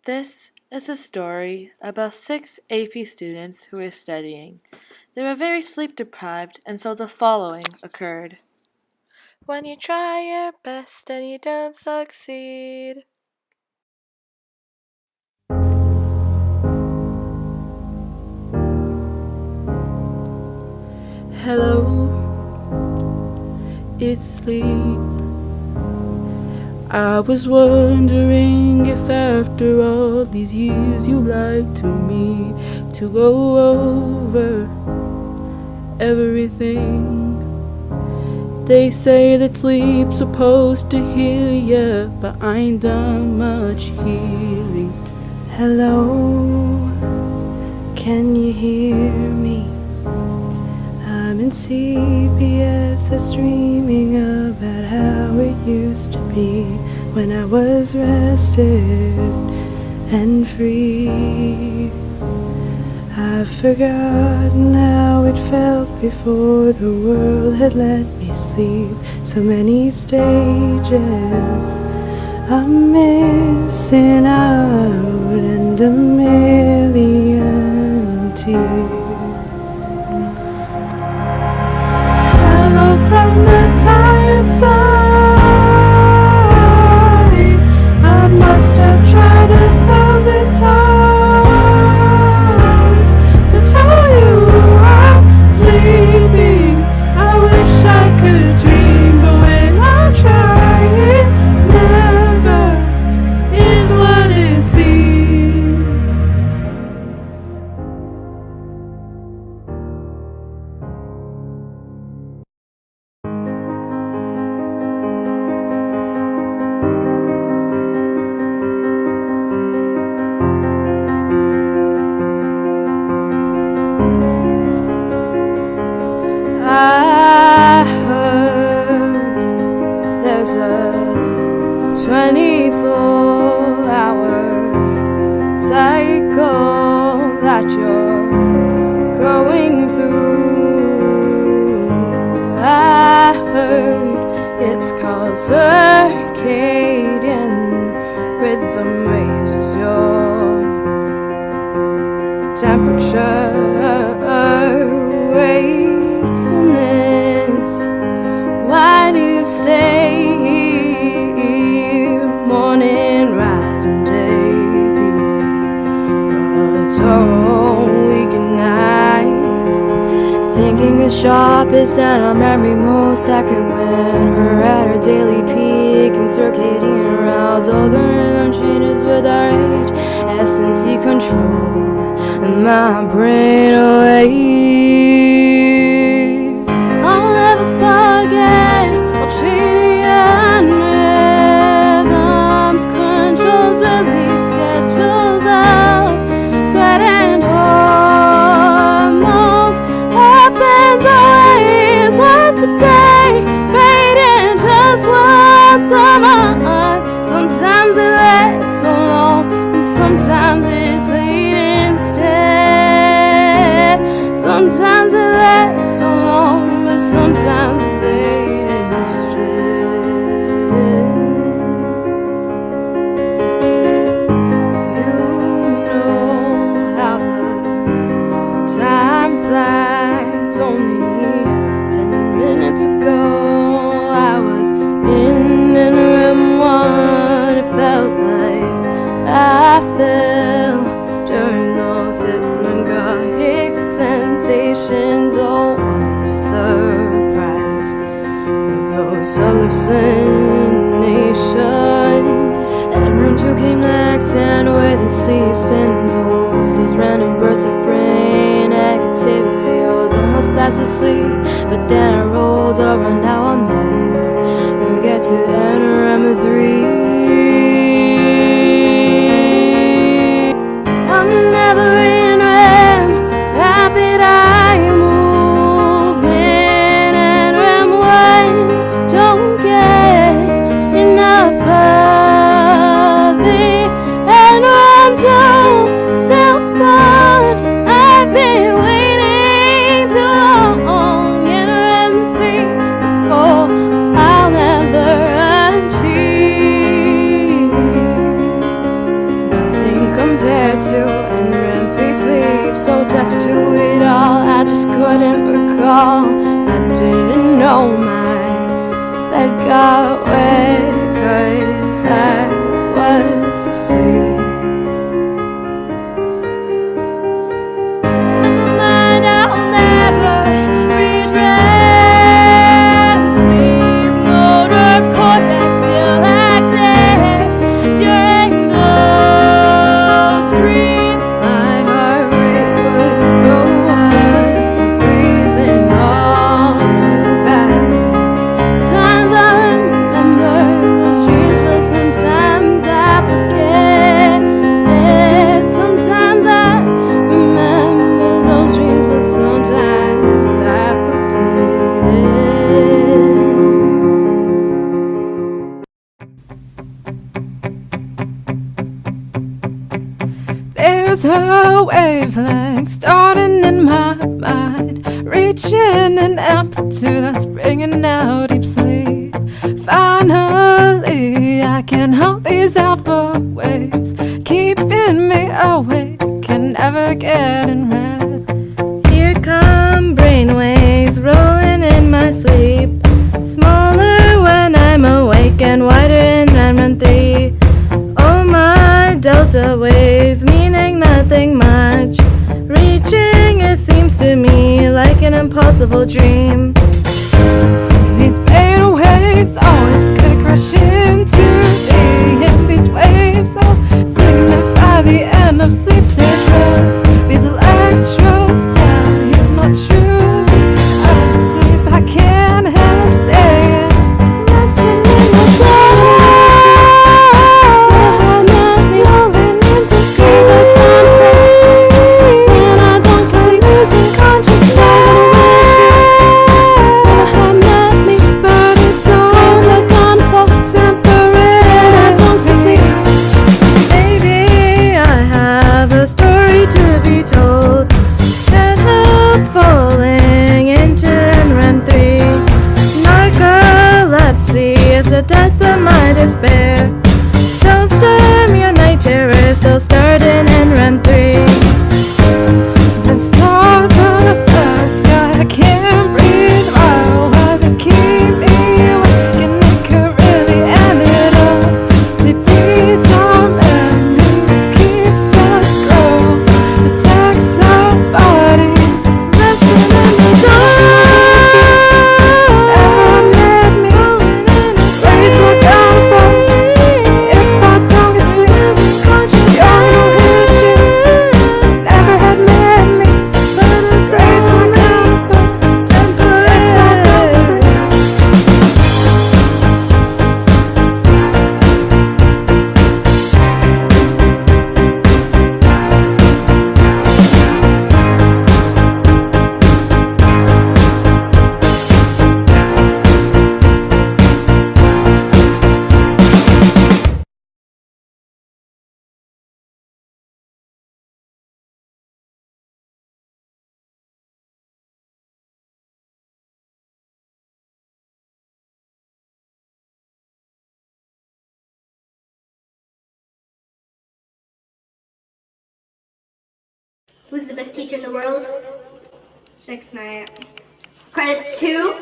This is a story about 6 AP students who were studying. They were very sleep deprived, and so the following occurred. When you try your best and you don't succeed. Hello, it's sleep. I was wondering if after all these years you'd like to me to go over everything. They say that sleep's supposed to heal ya, but I ain't done much healing. Hello, can you hear me? I'm in CPS dreaming about how it used to be when I was rested and free. I've forgotten how it felt before the world had let me sleep. So many stages I'm missing out, and a million tears. From the tired side, I must have tried 1,000 times to tell you I'm sleepy. I wish I could dream, but when I try, it never is what it seems. I heard there's a 24-hour cycle that you're going through. I heard it's called circadian rhythm raises your temperature. Why do you stay here? Morning rise and day beacon, but so weak at night. Thinking is sharpest and our memory most accurate when we're at our daily peak. And circadian rouse, all the rhythm changes with our age. Essence control and my brain away. I'll never forget ultradian rhythms, controls, release, schedules of sweat and hormones. Happens always once a day, fading just once a month. Sometimes it lasts so long, and sometimes it's late instead. Sometimes it lasts so long, but sometimes it's late instead. You know how the time flies. Only 10 minutes ago I was in room 1. It felt like I fell during those hypnagogic sensations. Oh, what a surprise with those hallucinations. And room 2 came next, and where the sleep spindles, those random bursts of brain activity. I was almost fast asleep, but then I rolled over. Now I'm there. We get to enter room 3. I'm never in REM, rapid eye movement, and REM 1 don't get enough of it, and REM 2 still gone. I've been waiting too long, and REM 3 the goal I'll never achieve. so deaf to it all, I just couldn't recall. I didn't know my bed got wet 'cause I was asleep. There's a wavelength starting in my mind, reaching an amplitude that's bringing out deep sleep. Finally, I can halt these alpha waves, keeping me awake and never getting red. Here come brainwaves rolling in my sleep, smaller when I'm awake and wider in run 3. Oh my delta waves, meaning nothing much, reaching it seems to me like an impossible dream. These beta waves always could crash into me, and these waves all signify the end of sleep stage 1. These electrodes tell you not true. Out of sleep I can't help saying, resting in the dark. The death of my despair. Don't storm your night terror, still starting in run 3. The stars of the sky, I can't breathe. Why they keep me awake, and it could really end it all. Sleep feeds our memories, keeps us grow, protects our bodies, resting in the dark. Who's the best teacher in the world? Credz 2. Credz 2.